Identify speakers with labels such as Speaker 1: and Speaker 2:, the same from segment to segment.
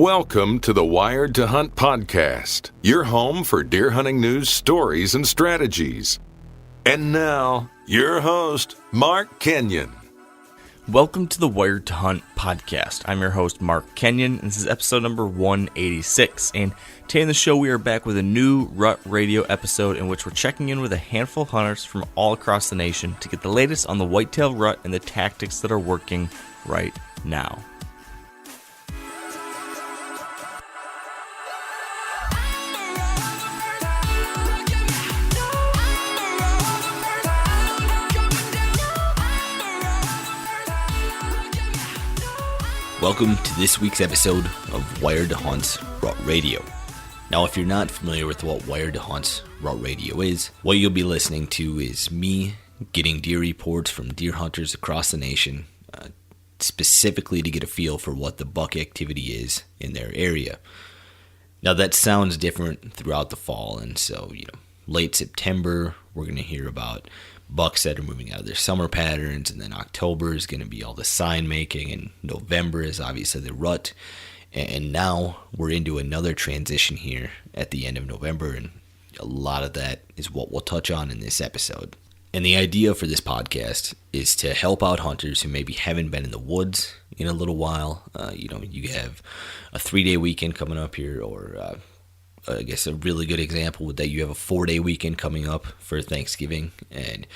Speaker 1: Welcome to the Wired to Hunt podcast, your home for deer hunting news, stories, and strategies. And now, your host, Mark Kenyon.
Speaker 2: Welcome to the Wired to Hunt podcast. I'm your host, Mark Kenyon, and this is episode number 186. And today in the show, we are back with a new Rut Radio episode in which we're checking in with a handful of hunters from all across the nation to get the latest on the whitetail rut and the tactics that are working right now.
Speaker 3: Welcome to this week's episode of Wired to Hunt's Rut Radio. Now, if you're not familiar with what Wired to Hunt's Rut Radio is, what you'll be listening to is me getting deer reports from deer hunters across the nation, specifically to get a feel for what the buck activity is in their area. Now, that sounds different throughout the fall, and so, late September, we're going to hear about bucks that are moving out of their summer patterns, and then October is going to be all the sign making, and November is obviously the rut, and now we're into another transition here at the end of November, and a lot of that is what we'll touch on in this episode. And the idea for this podcast is to help out hunters who maybe haven't been in the woods in a little while. You have a 3-day weekend coming up here, or I guess a really good example would that you have a 4-day weekend coming up for Thanksgiving, and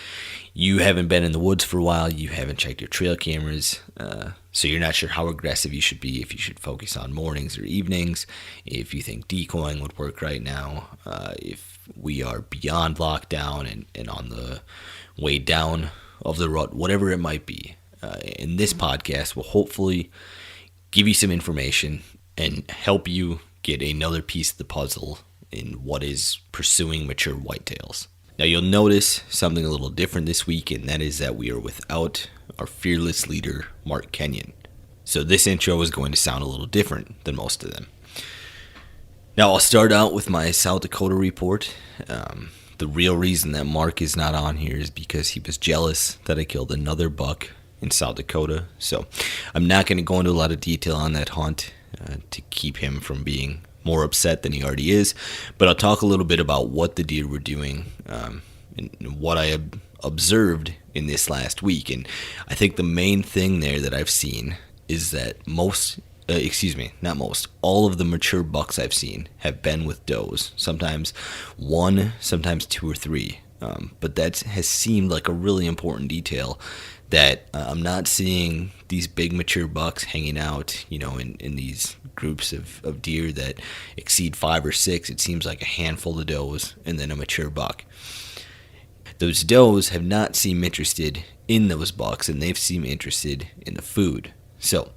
Speaker 3: you haven't been in the woods for a while, you haven't checked your trail cameras, so you're not sure how aggressive you should be, if you should focus on mornings or evenings, if you think decoying would work right now, if we are beyond lockdown and on the way down of the rut, whatever it might be. In this podcast will hopefully give you some information and help you get another piece of the puzzle in what is pursuing mature whitetails. Now, you'll notice something a little different this week, and that is that we are without our fearless leader, Mark Kenyon. So this intro is going to sound a little different than most of them. Now, I'll start out with my South Dakota report. The real reason that Mark is not on here is because he was jealous that I killed another buck in South Dakota. So I'm not going to go into a lot of detail on that hunt to keep him from being more upset than he already is, but I'll talk a little bit about what the deer were doing and what I observed in this last week. And I think the main thing there that I've seen is that all of the mature bucks I've seen have been with does, sometimes one, sometimes two or three, but that has seemed like a really important detail, that I'm not seeing these big mature bucks hanging out, in these groups of deer that exceed 5 or 6. It seems like a handful of does and then a mature buck. Those does have not seemed interested in those bucks, and they've seemed interested in the food. So,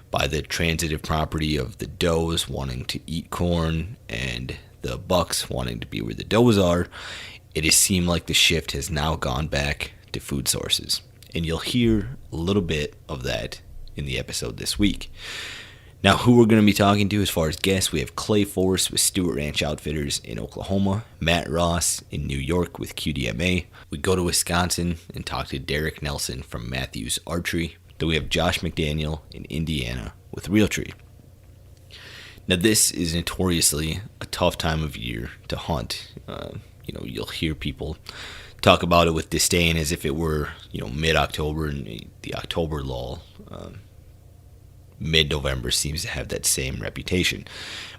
Speaker 3: by the transitive property of the does wanting to eat corn and the bucks wanting to be where the does are, it has seemed like the shift has now gone back to food sources. And you'll hear a little bit of that in the episode this week. Now, who we're going to be talking to as far as guests, we have Clay Forrest with Stewart Ranch Outfitters in Oklahoma, Matt Ross in New York with QDMA. We go to Wisconsin and talk to Derek Nelson from Matthews Archery. Then we have Josh McDaniel in Indiana with Realtree. Now, this is notoriously a tough time of year to hunt. You'll hear people talk about it with disdain as if it were, mid-October and the October lull. Mid-November seems to have that same reputation.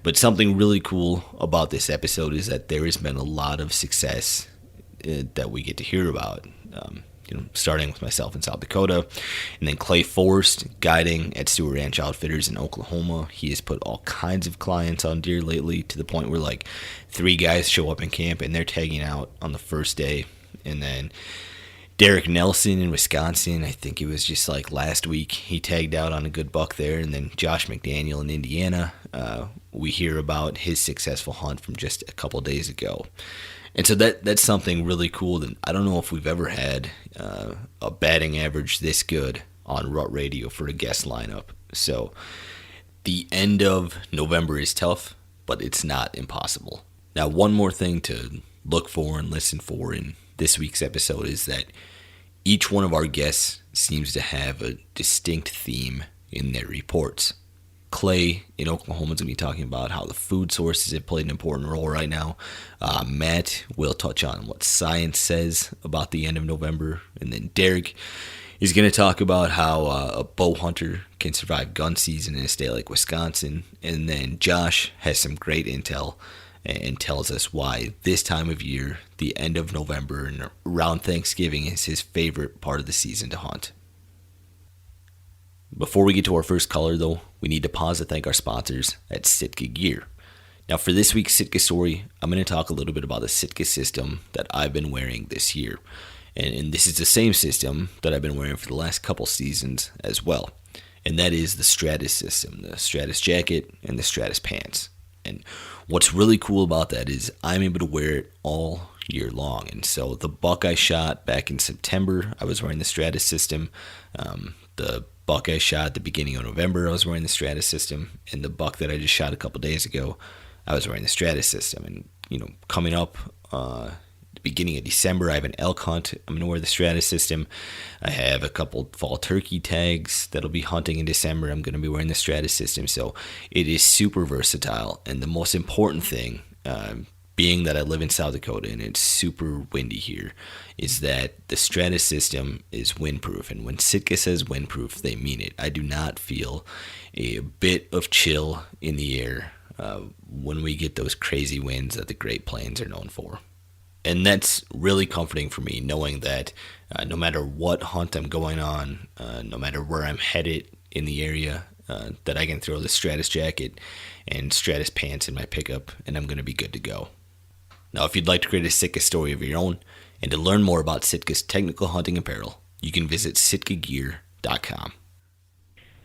Speaker 3: But something really cool about this episode is that there has been a lot of success that we get to hear about. Starting with myself in South Dakota, and then Clay Forrest guiding at Stewart Ranch Outfitters in Oklahoma. He has put all kinds of clients on deer lately, to the point where 3 guys show up in camp and they're tagging out on the first day. And then Derek Nelson in Wisconsin, I think it was just last week, he tagged out on a good buck there. And then Josh McDaniel in Indiana, we hear about his successful hunt from just a couple days ago. And so that's something really cool that I don't know if we've ever had a batting average this good on Rut Radio for a guest lineup. So the end of November is tough, but it's not impossible. Now, one more thing to look for and listen for in this week's episode is that each one of our guests seems to have a distinct theme in their reports. Clay in Oklahoma is going to be talking about how the food sources have played an important role right now. Matt will touch on what science says about the end of November. And then Derek is going to talk about how a bow hunter can survive gun season in a state like Wisconsin. And then Josh has some great intel and tells us why this time of year, the end of November and around Thanksgiving, is his favorite part of the season to hunt. Before we get to our first caller, though, we need to pause to thank our sponsors at Sitka Gear. Now, for this week's Sitka story, I'm going to talk a little bit about the Sitka system that I've been wearing this year. And this is the same system that I've been wearing for the last couple seasons as well. And that is the Stratus system, the Stratus jacket and the Stratus pants. And what's really cool about that is I'm able to wear it all year long. And so the buck I shot back in September, I was wearing the Stratus system. The buck I shot at the beginning of November, I was wearing the Stratus system. And the buck that I just shot a couple days ago, I was wearing the Stratus system. And, coming up the beginning of December, I have an elk hunt. I'm going to wear the Stratus system. I have a couple fall turkey tags that'll be hunting in December. I'm going to be wearing the Stratus system. So it is super versatile. And the most important thing, being that I live in South Dakota and it's super windy here, is that the Stratus system is windproof. And when Sitka says windproof, they mean it. I do not feel a bit of chill in the air when we get those crazy winds that the Great Plains are known for. And that's really comforting for me, knowing that no matter what hunt I'm going on, no matter where I'm headed in the area, that I can throw the Stratus jacket and Stratus pants in my pickup, and I'm going to be good to go. Now, if you'd like to create a Sitka story of your own, and to learn more about Sitka's technical hunting apparel, you can visit sitkagear.com.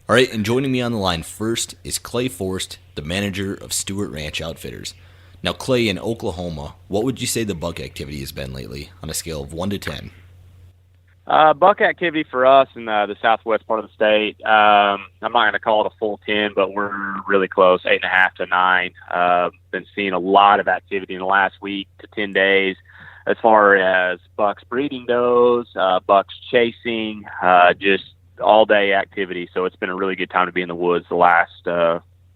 Speaker 3: All right, and joining me on the line first is Clay Forrest, the manager of Stewart Ranch Outfitters. Now, Clay, in Oklahoma, what would you say the buck activity has been lately on a scale of 1 to 10?
Speaker 4: Buck activity for us in the southwest part of the state, I'm not going to call it a full 10, but we're really close, 8.5 to 9. Been seeing a lot of activity in the last week to 10 days as far as bucks breeding does, bucks chasing, just all-day activity. So it's been a really good time to be in the woods the last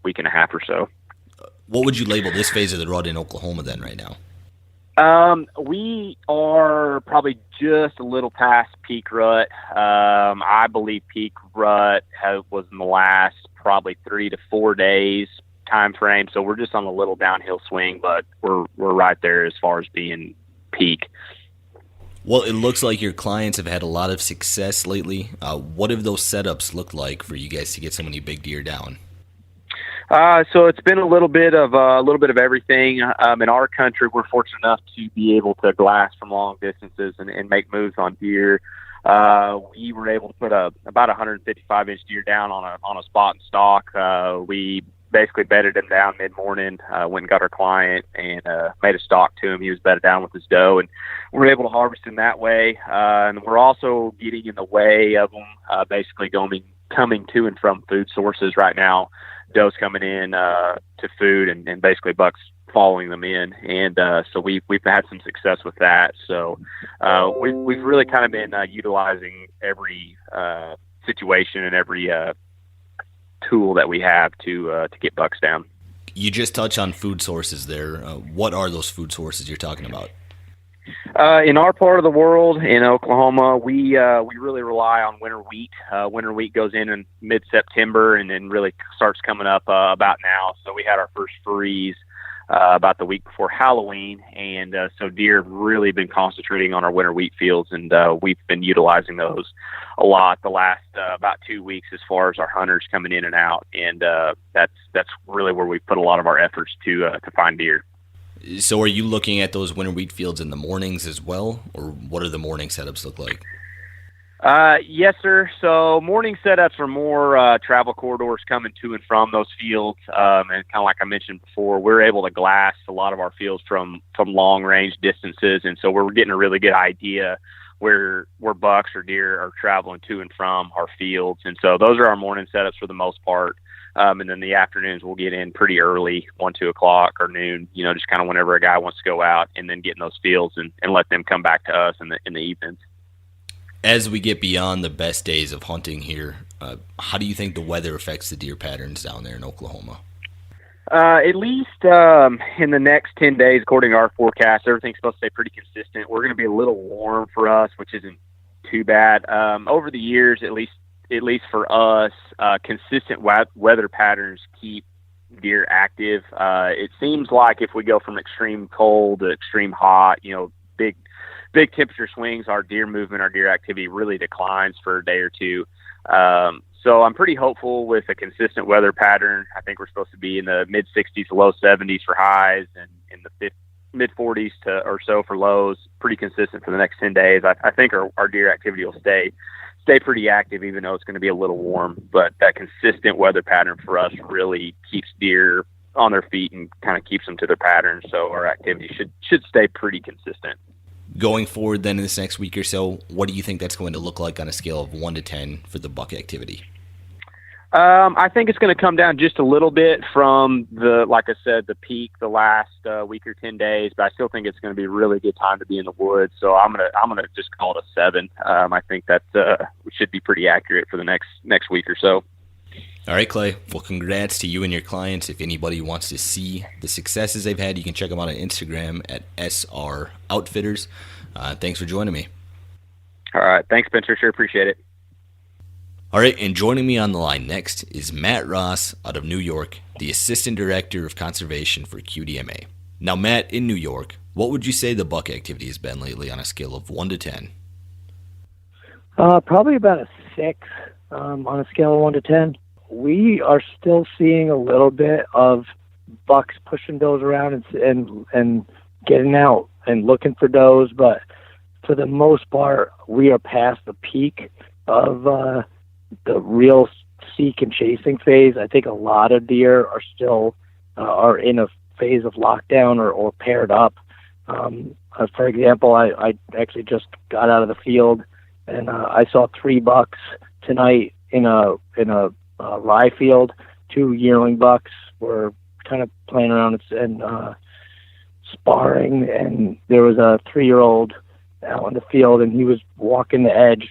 Speaker 4: week and a half or so.
Speaker 3: What would you label this phase of the rut in Oklahoma then right now?
Speaker 4: We are probably just a little past peak rut. I believe peak rut was in the last probably 3 to 4 days time frame. So we're just on a little downhill swing, but we're right there as far as being peak.
Speaker 3: Well, it looks like your clients have had a lot of success lately. What have those setups looked like for you guys to get so many big deer down?
Speaker 4: So it's been a little bit of everything. In our country, we're fortunate enough to be able to glass from long distances and make moves on deer. We were able to put about 155-inch deer down on a spot and stalk. We basically bedded him down mid-morning, went and got our client and made a stalk to him. He was bedded down with his doe, and we were able to harvest him that way. And we're also getting in the way of them, basically coming to and from food sources right now. Does coming in to food and basically bucks following them in, and so we've had some success with that. So we've really kind of been utilizing every situation and every tool that we have to get bucks down.
Speaker 3: You just touched on food sources there. What are those food sources you're talking about?
Speaker 4: In our part of the world, in Oklahoma, we really rely on winter wheat. Winter wheat goes in mid-September and then really starts coming up about now. So we had our first freeze about the week before Halloween, and so deer have really been concentrating on our winter wheat fields, and we've been utilizing those a lot the last about 2 weeks as far as our hunters coming in and out, and that's really where we put a lot of our efforts to find deer.
Speaker 3: So are you looking at those winter wheat fields in the mornings as well, or what do the morning setups look like?
Speaker 4: Yes, sir. So morning setups are more travel corridors coming to and from those fields. And kind of like I mentioned before, we're able to glass a lot of our fields from long range distances. And so we're getting a really good idea where bucks or deer are traveling to and from our fields. And so those are our morning setups for the most part. And then the afternoons we'll get in pretty early, 1, 2 o'clock or noon, just kind of whenever a guy wants to go out, and then get in those fields and let them come back to us in the evenings.
Speaker 3: As we get beyond the best days of hunting here, How do you think the weather affects the deer patterns down there in Oklahoma?
Speaker 4: At least in the next 10 days, according to our forecast, everything's supposed to stay pretty consistent. We're going to be a little warm for us, which isn't too bad. Over the years, at least for us, consistent weather patterns keep deer active. It seems like if we go from extreme cold to extreme hot, big temperature swings, our deer movement, our deer activity really declines for a day or two. So I'm pretty hopeful with a consistent weather pattern. I think we're supposed to be in the mid 60s to low 70s for highs and in the mid 40s or so for lows, pretty consistent for the next 10 days. I think our deer activity will stay pretty active, even though it's going to be a little warm. But that consistent weather pattern for us really keeps deer on their feet and kind of keeps them to their pattern. So our activity should stay pretty consistent.
Speaker 3: Going forward then in this next week or so, what do you think that's going to look like on a scale of 1 to 10 for the buck activity?
Speaker 4: I think it's going to come down just a little bit from like I said, the peak the last week or 10 days, but I still think it's going to be a really good time to be in the woods. So I'm gonna just call it a 7. I think that should be pretty accurate for the next week or so.
Speaker 3: All right, Clay. Well, congrats to you and your clients. If anybody wants to see the successes they've had, you can check them out on Instagram at SR Outfitters. Thanks for joining me.
Speaker 4: All right. Thanks, Spencer. Sure appreciate it.
Speaker 3: All right, and joining me on the line next is Matt Ross out of New York, the Assistant Director of Conservation for QDMA. Now, Matt, in New York, what would you say the buck activity has been lately on a scale of 1 to 10?
Speaker 5: Probably about a 6 on a scale of 1 to 10. We are still seeing a little bit of bucks pushing does around and getting out and looking for does, but for the most part, we are past the peak of the real seek and chasing phase. I think a lot of deer are still are in a phase of lockdown or paired up. For example, I actually just got out of the field and I saw 3 bucks tonight in a rye field. 2 yearling bucks were kind of playing around and sparring, and there was a 3-year-old out in the field, and he was walking the edge,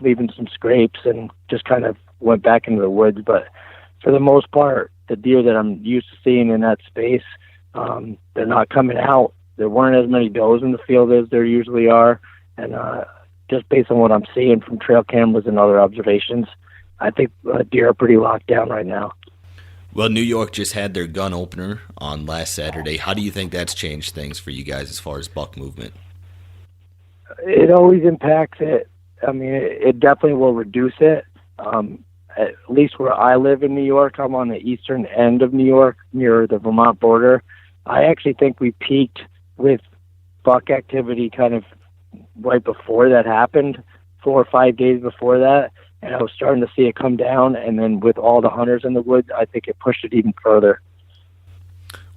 Speaker 5: leaving some scrapes, and just kind of went back into the woods. But for the most part, the deer that I'm used to seeing in that space, they're not coming out. There weren't as many does in the field as there usually are, and just based on what I'm seeing from trail cameras and other observations, I think deer are pretty locked down right now.
Speaker 3: Well, New York just had their gun opener on last Saturday. How do you think that's changed things for you guys as far as buck movement?
Speaker 5: It always impacts it. I mean, it definitely will reduce it. At least where I live in New York, I'm on the eastern end of New York, near the Vermont border. I actually think we peaked with buck activity kind of right before that happened, 4 or 5 days before that. And I was starting to see it come down, and then with all the hunters in the woods, I think it pushed it even further.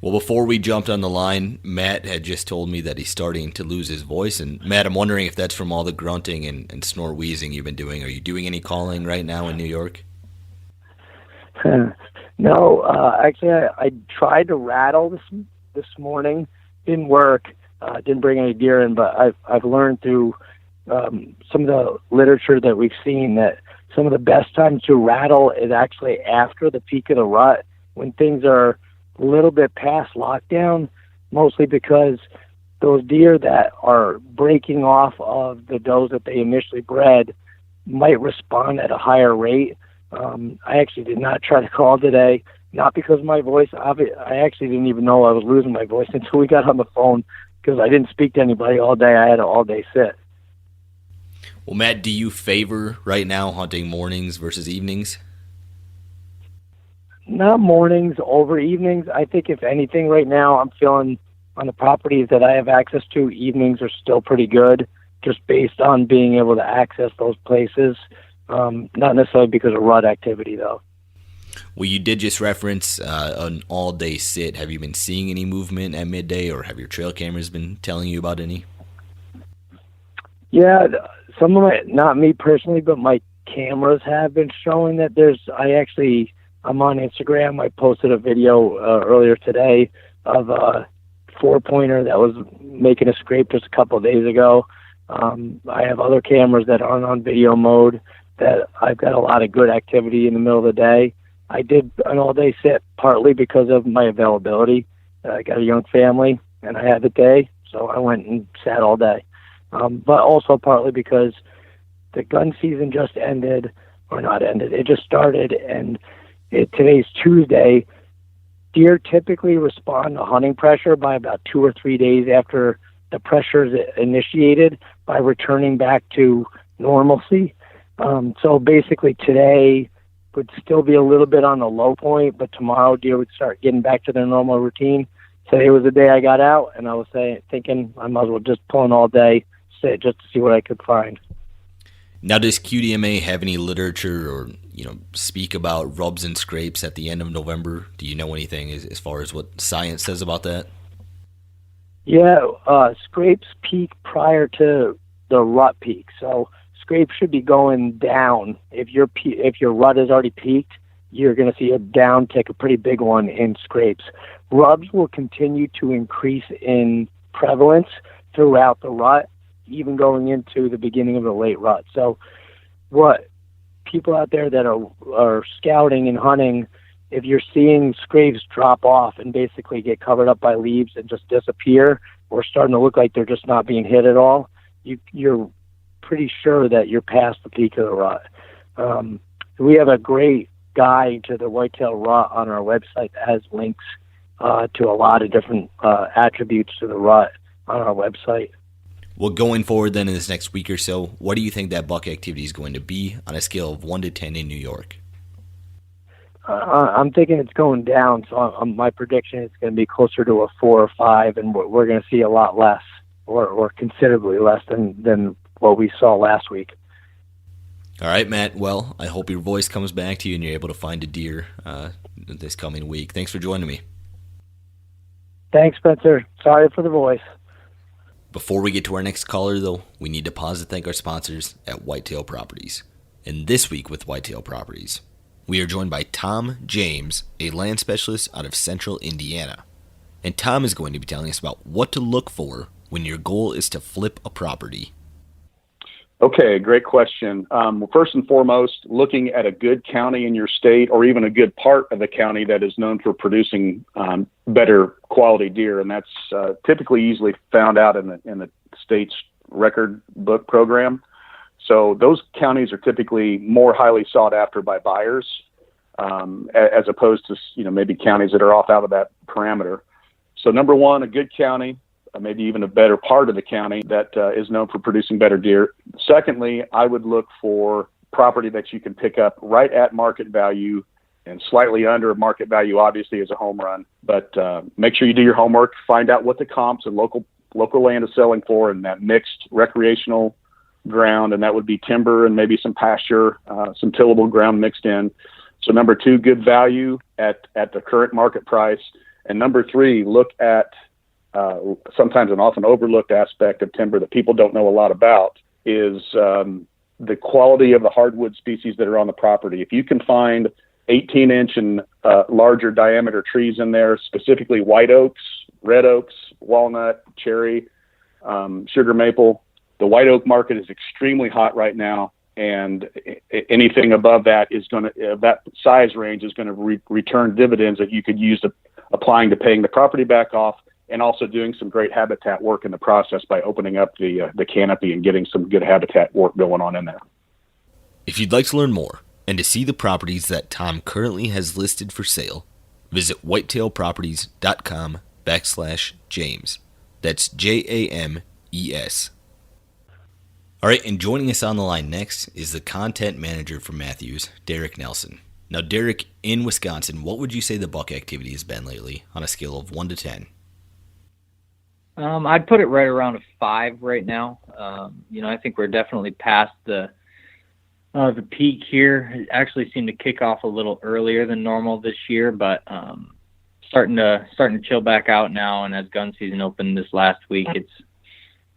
Speaker 3: Well, before we jumped on the line, Matt had just told me that he's starting to lose his voice. And Matt, I'm wondering if that's from all the grunting and snort wheezing you've been doing. Are you doing any calling right now in New York?
Speaker 5: No, actually, I tried to rattle this morning. Didn't work. Didn't bring any deer in, but I've learned through some of the literature that we've seen that some of the best times to rattle is actually after the peak of the rut, when things are a little bit past lockdown, mostly because those deer that are breaking off of the does that they initially bred might respond at a higher rate. I actually did not try to call today, not because of my voice. I actually didn't even know I was losing my voice until we got on the phone, because I didn't speak to anybody all day. I had an all-day sit.
Speaker 3: Well, Matt, do you favor right now hunting mornings versus evenings?
Speaker 5: Not mornings over evenings. I think if anything right now, I'm feeling on the properties that I have access to, evenings are still pretty good, just based on being able to access those places. Not necessarily because of rut activity, though.
Speaker 3: Well, you did just reference an all-day sit. Have you been seeing any movement at midday, or have your trail cameras been telling you about any?
Speaker 5: Yeah, some of my, not me personally, but my cameras have been showing that I'm on Instagram. I posted a video earlier today of a 4-pointer that was making a scrape just a couple of days ago. I have other cameras that aren't on video mode that I've got a lot of good activity in the middle of the day. I did an all-day sit partly because of my availability. I got a young family, and I had the day, so I went and sat all day. But also partly because the gun season just ended, or not ended, it just started, and today's Tuesday. Deer typically respond to hunting pressure by about 2 or 3 days after the pressure is initiated by returning back to normalcy. So basically today would still be a little bit on the low point, but tomorrow deer would start getting back to their normal routine. Today was the day I got out, and I was thinking I might as well just pull an all day sit just to see what I could find.
Speaker 3: Now, does QDMA have any literature or, speak about rubs and scrapes at the end of November? Do you know anything as far as what science says about that?
Speaker 5: Yeah, scrapes peak prior to the rut peak. So scrapes should be going down. If your rut has already peaked, you're going to see a downtick, a pretty big one in scrapes. Rubs will continue to increase in prevalence throughout the rut, even going into the beginning of the late rut. So what people out there that are scouting and hunting, if you're seeing scrapes drop off and basically get covered up by leaves and just disappear, or starting to look like they're just not being hit at all, you're pretty sure that you're past the peak of the rut. We have a great guide to the whitetail rut on our website that has links to a lot of different attributes to the rut on our website.
Speaker 3: Well, going forward then in this next week or so, what do you think that buck activity is going to be on a scale of 1 to 10 in New York?
Speaker 5: I'm thinking it's going down, so my prediction is going to be closer to a 4 or 5, and we're going to see a lot less, or considerably less than what we saw last week.
Speaker 3: All right, Matt. Well, I hope your voice comes back to you and you're able to find a deer this coming week. Thanks for joining me.
Speaker 5: Thanks, Spencer. Sorry for the voice.
Speaker 3: Before we get to our next caller, though, we need to pause to thank our sponsors at Whitetail Properties. And this week with Whitetail Properties, we are joined by Tom James, a land specialist out of central Indiana. And Tom is going to be telling us about what to look for when your goal is to flip a property.
Speaker 6: Okay, great question. Well, first and foremost, looking at a good county in your state, or even a good part of the county that is known for producing better quality deer, and that's typically easily found out in the state's record book program. So those counties are typically more highly sought after by buyers, as opposed to maybe counties that are off out of that parameter. So number one, a good county. Maybe even a better part of the county that is known for producing better deer. Secondly, I would look for property that you can pick up right at market value, and slightly under market value obviously is a home run. But make sure you do your homework, find out what the comps and local land is selling for in that mixed recreational ground, and that would be timber and maybe some pasture, some tillable ground mixed in. So number two, good value at the current market price. And number three, look at sometimes an often overlooked aspect of timber that people don't know a lot about is the quality of the hardwood species that are on the property. If you can find 18-inch and larger diameter trees in there, specifically white oaks, red oaks, walnut, cherry, sugar maple, the white oak market is extremely hot right now, and anything above that is going to that size range is going to return dividends that you could use applying to paying the property back off, and also doing some great habitat work in the process by opening up the canopy and getting some good habitat work going on in there.
Speaker 3: If you'd like to learn more and to see the properties that Tom currently has listed for sale, visit whitetailproperties.com/James. That's JAMES. All right, and joining us on the line next is the content manager for Matthews, Derek Nelson. Now, Derek, in Wisconsin, what would you say the buck activity has been lately on a scale of 1 to 10?
Speaker 7: I'd put it right around a 5 right now. I think we're definitely past the peak here. It actually seemed to kick off a little earlier than normal this year, but starting to chill back out now. And as gun season opened this last week, it's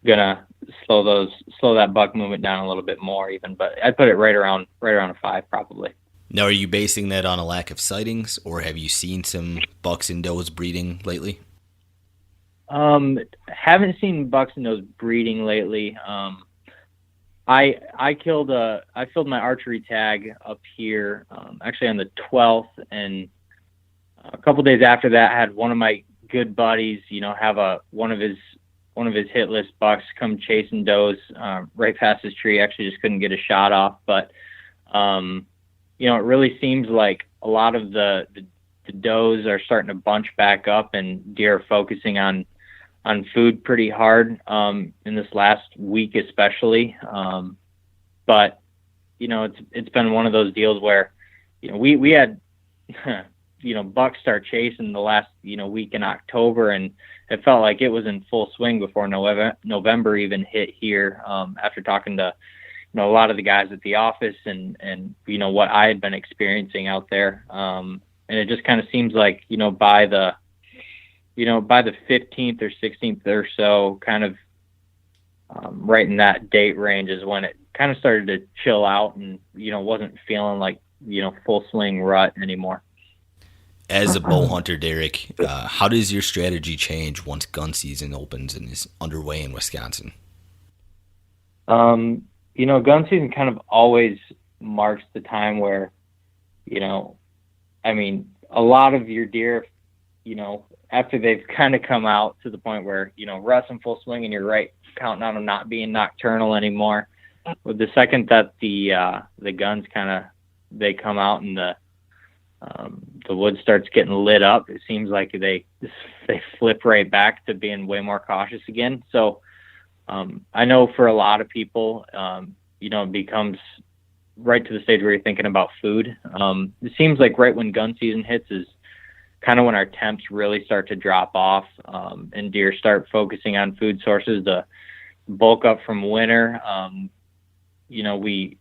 Speaker 7: gonna slow that buck movement down a little bit more even. But I'd put it right around a 5 probably.
Speaker 3: Now, are you basing that on a lack of sightings, or have you seen some bucks and does breeding lately?
Speaker 7: Haven't seen bucks and does breeding lately. I filled my archery tag up here, actually on the 12th, and a couple days after that, I had one of my good buddies, have one of his hit list bucks come chasing does right past his tree. Actually, just couldn't get a shot off, but it really seems like a lot of the does are starting to bunch back up, and deer are focusing on food pretty hard in this last week especially. But it's been one of those deals where we had bucks start chasing the last week in October, and it felt like it was in full swing before November even hit here, after talking to a lot of the guys at the office and what I had been experiencing out there. And it just kind of seems like by the 15th or 16th or so, kind of right in that date range is when it kind of started to chill out and wasn't feeling like full swing rut anymore.
Speaker 3: As a bow hunter, Derek, how does your strategy change once gun season opens and is underway in Wisconsin?
Speaker 7: Gun season kind of always marks the time where, a lot of your deer, after they've kind of come out to the point where, rut's in full swing and you're right counting on them not being nocturnal anymore. With the second that the guns they come out and the wood starts getting lit up, it seems like they flip right back to being way more cautious again. So I know for a lot of people, it becomes right to the stage where you're thinking about food. It seems like right when gun season hits is kind of when our temps really start to drop off, and deer start focusing on food sources to bulk up from winter. We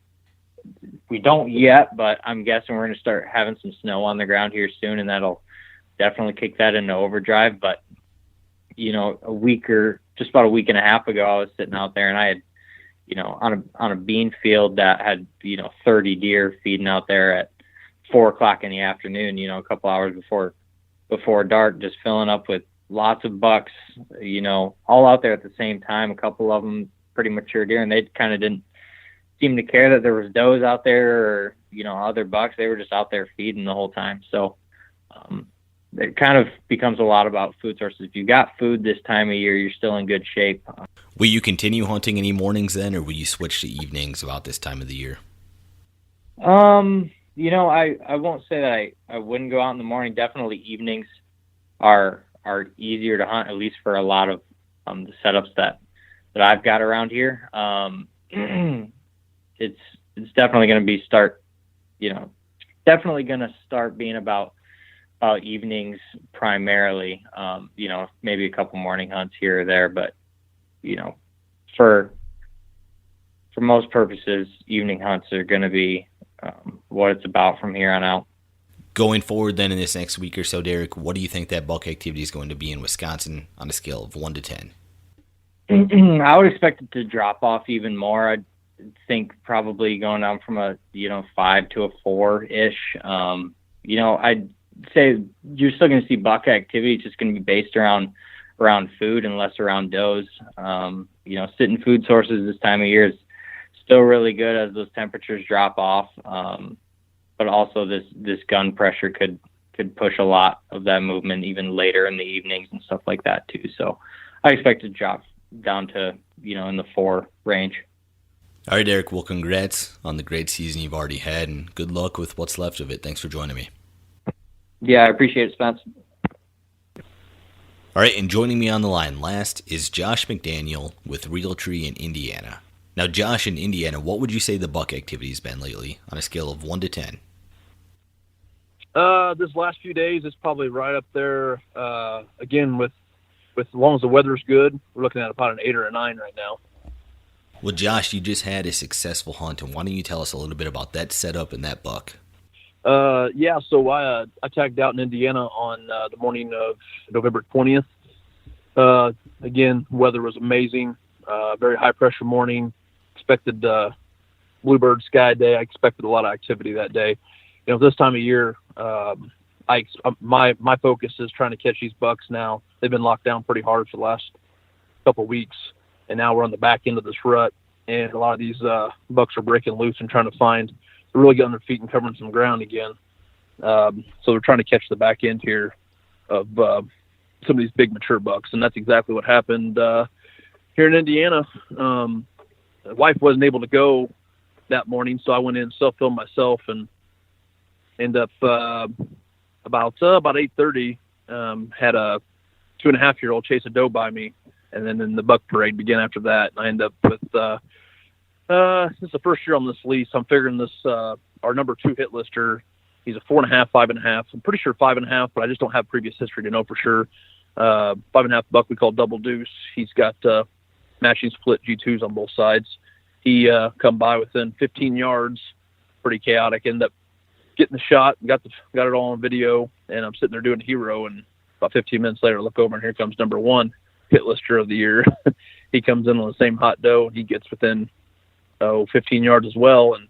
Speaker 7: don't yet, but I'm guessing we're going to start having some snow on the ground here soon, and that'll definitely kick that into overdrive. But, just about a week and a half ago, I was sitting out there and I had, on a bean field that had, 30 deer feeding out there at 4:00 in the afternoon, a couple hours before dark, just filling up with lots of bucks, all out there at the same time, a couple of them pretty mature deer, and they kind of didn't seem to care that there was does out there or, other bucks. They were just out there feeding the whole time. So it kind of becomes a lot about food sources. If you got food this time of year, you're still in good shape.
Speaker 3: Will you continue hunting any mornings then, or will you switch to evenings about this time of the year?
Speaker 7: I won't say that I wouldn't go out in the morning. Definitely evenings are easier to hunt, at least for a lot of the setups that I've got around here. It's definitely going to start being about evenings primarily. Maybe a couple morning hunts here or there, but for most purposes, evening hunts are going to be what it's about from here on out.
Speaker 3: Going forward then in this next week or so, Derek, what do you think that buck activity is going to be in Wisconsin on a scale of 1 to 10?
Speaker 7: I would expect it to drop off even more. I think probably going down from a 5 to a 4-ish. I'd say you're still going to see buck activity. It's just going to be based around food and less around does. Sitting food sources this time of year is still really good as those temperatures drop off. But also this gun pressure could push a lot of that movement even later in the evenings and stuff like that too. So I expect it to drop down to, in the 4 range.
Speaker 3: All right, Derek. Well, congrats on the great season you've already had, and good luck with what's left of it. Thanks for joining me.
Speaker 7: Yeah, I appreciate it, Spence.
Speaker 3: All right, and joining me on the line last is Josh McDaniel with Realtree in Indiana. Now, Josh, in Indiana, what would you say the buck activity has been lately on a scale of 1 to 10?
Speaker 8: This last few days is probably right up there. Again, with as long as the weather's good, we're looking at about an 8 or a 9 right now.
Speaker 3: Well, Josh, you just had a successful hunt, and why don't you tell us a little bit about that setup and that buck?
Speaker 8: Yeah, so I tagged out in Indiana on the morning of November 20th. Again, weather was amazing. Very high pressure morning. Expected bluebird sky day. I expected a lot of activity that day. This time of year, my focus is trying to catch these bucks now. They've been locked down pretty hard for the last couple of weeks, and now we're on the back end of this rut. and a lot of these bucks are breaking loose and trying to really get on their feet and covering some ground again. So they're trying to catch the back end here of some of these big mature bucks, and that's exactly what happened here in Indiana. The wife wasn't able to go that morning, so I went in and self-filmed myself and ended up about 8:30 had a 2.5-year-old chase a doe by me, and then the buck parade began after that. And I ended up with this is the first year on this lease. I'm figuring this our number 2 hit lister. He's a 4.5, 5.5. I'm pretty sure 5.5, but I just don't have previous history to know for sure. 5.5 buck we call Double Deuce. He's got matching split G2s on both sides. He come by within 15 yards, pretty chaotic. Ended up getting the shot, got it all on video, and I'm sitting there doing hero. And about 15 minutes later, I look over and here comes number 1 hit lister of the year. He comes in on the same hot doe, and he gets within 15 yards as well, and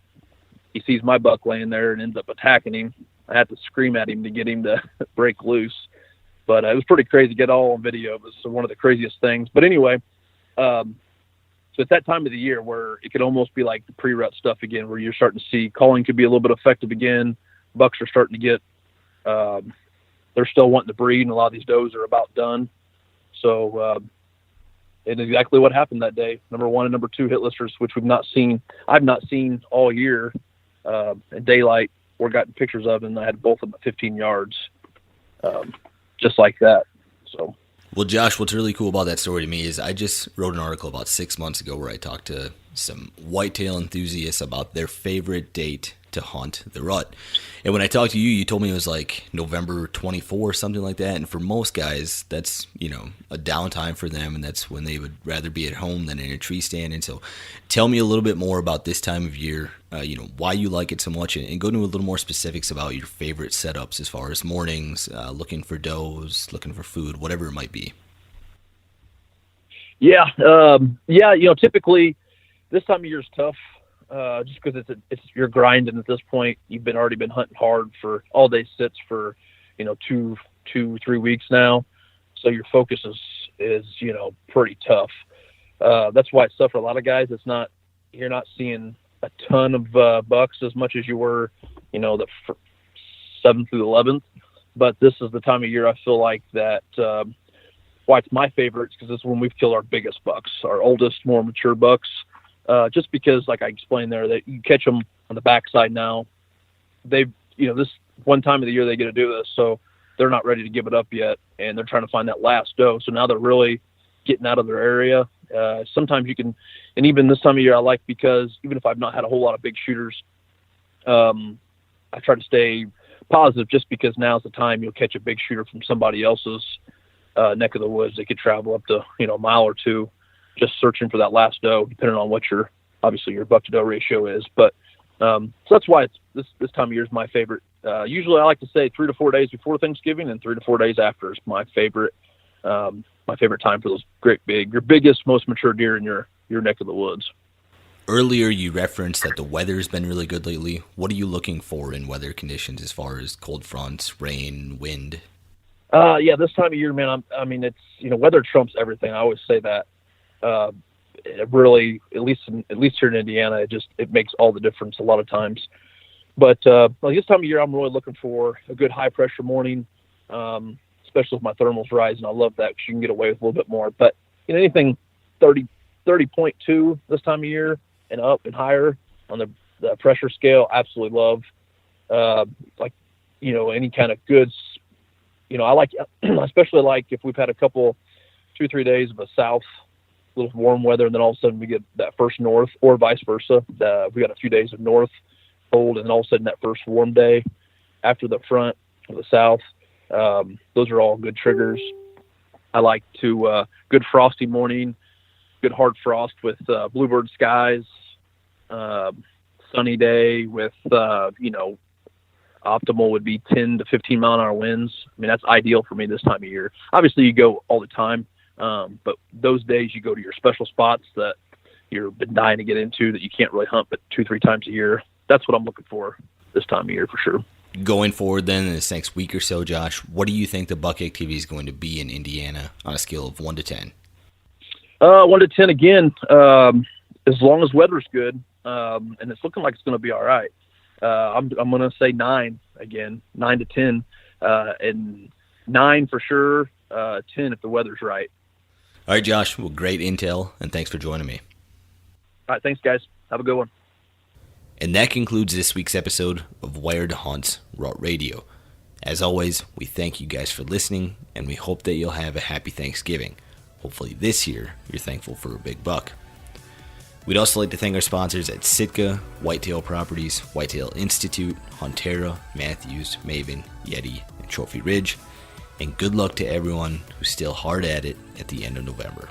Speaker 8: he sees my buck laying there and ends up attacking him. I had to scream at him to get him to break loose, but it was pretty crazy to get all on video. It was one of the craziest things. But anyway, so it's that time of the year where it could almost be like the pre-rut stuff again, where you're starting to see calling could be a little bit effective again. Bucks are starting to get, they're still wanting to breed, and a lot of these does are about done. So and exactly what happened that day. Number 1 and number 2 hit listers, which I've not seen all year in daylight, or gotten pictures of, and I had both of them at 15 yards, just like that. So.
Speaker 3: Well, Josh, what's really cool about that story to me is I just wrote an article about 6 months ago where I talked to some whitetail enthusiasts about their favorite date to hunt the rut. And when I talked to you, you told me it was like November 24, something like that. And for most guys, that's, a downtime for them, and that's when they would rather be at home than in a tree stand. And so tell me a little bit more about this time of year, why you like it so much, and go into a little more specifics about your favorite setups as far as mornings, looking for does, looking for food, whatever it might be.
Speaker 8: Yeah. Typically this time of year is tough. Just because you're grinding at this point. You've already been hunting hard for all day sits for 2-3 weeks now, so your focus is pretty tough. That's why it's tough for a lot of guys. You're not seeing a ton of bucks as much as you were the 7th through the 11th, but this is the time of year I feel like that why it's my favorite, because this is when we've killed our biggest bucks, our oldest, more mature bucks. Just because, like I explained there, that you catch them on the backside now. This one time of the year they get to do this, so they're not ready to give it up yet, and they're trying to find that last doe. So now they're really getting out of their area. Sometimes you can, and even this time of year I like, because even if I've not had a whole lot of big shooters, I try to stay positive, just because now's the time you'll catch a big shooter from somebody else's neck of the woods. They could travel up to a mile or two, just searching for that last doe, depending on what your buck to doe ratio is. But so that's why this time of year is my favorite. Usually I like to say 3 to 4 days before Thanksgiving and 3 to 4 days after is my favorite time for those your biggest, most mature deer in your neck of the woods.
Speaker 3: Earlier you referenced that the weather's been really good lately. What are you looking for in weather conditions as far as cold fronts, rain, wind?
Speaker 8: This time of year, man, it's, weather trumps everything. I always say that. It really, at least here in Indiana, it makes all the difference a lot of times. But this time of year, I'm really looking for a good high pressure morning, especially with my thermals rising. I love that, because you can get away with a little bit more. But anything 30.2 this time of year and up and higher on the pressure scale, absolutely love. Any kind of goods. I like, especially like if we've had a couple 2-3 days of a south, little warm weather, and then all of a sudden we get that first north, or vice versa. We got a few days of north cold, and then all of a sudden that first warm day after the front of the south. Those are all good triggers. I like to good frosty morning, good hard frost with bluebird skies, sunny day with optimal would be 10 to 15 mile an hour winds. That's ideal for me this time of year. Obviously you go all the time. But those days you go to your special spots that you've been dying to get into, that you can't really hunt but 2-3 times a year. That's what I'm looking for this time of year for sure.
Speaker 3: Going forward then, in this next week or so, Josh, what do you think the buck activity is going to be in Indiana on a scale of 1 to 10?
Speaker 8: 1 to 10 again. as long as weather's good, and it's looking like it's going to be all right. I'm going to say 9 again, 9 to 10, and 9 for sure, 10 if the weather's right.
Speaker 3: All right, Josh. Well, great intel, and thanks for joining me.
Speaker 8: All right, thanks, guys. Have a good one.
Speaker 3: And that concludes this week's episode of Wired to Hunt's Rut Radio. As always, we thank you guys for listening, and we hope that you'll have a happy Thanksgiving. Hopefully this year, you're thankful for a big buck. We'd also like to thank our sponsors at Sitka, Whitetail Properties, Whitetail Institute, Huntera, Matthews, Maven, Yeti, and Trophy Ridge. And good luck to everyone who's still hard at it at the end of November.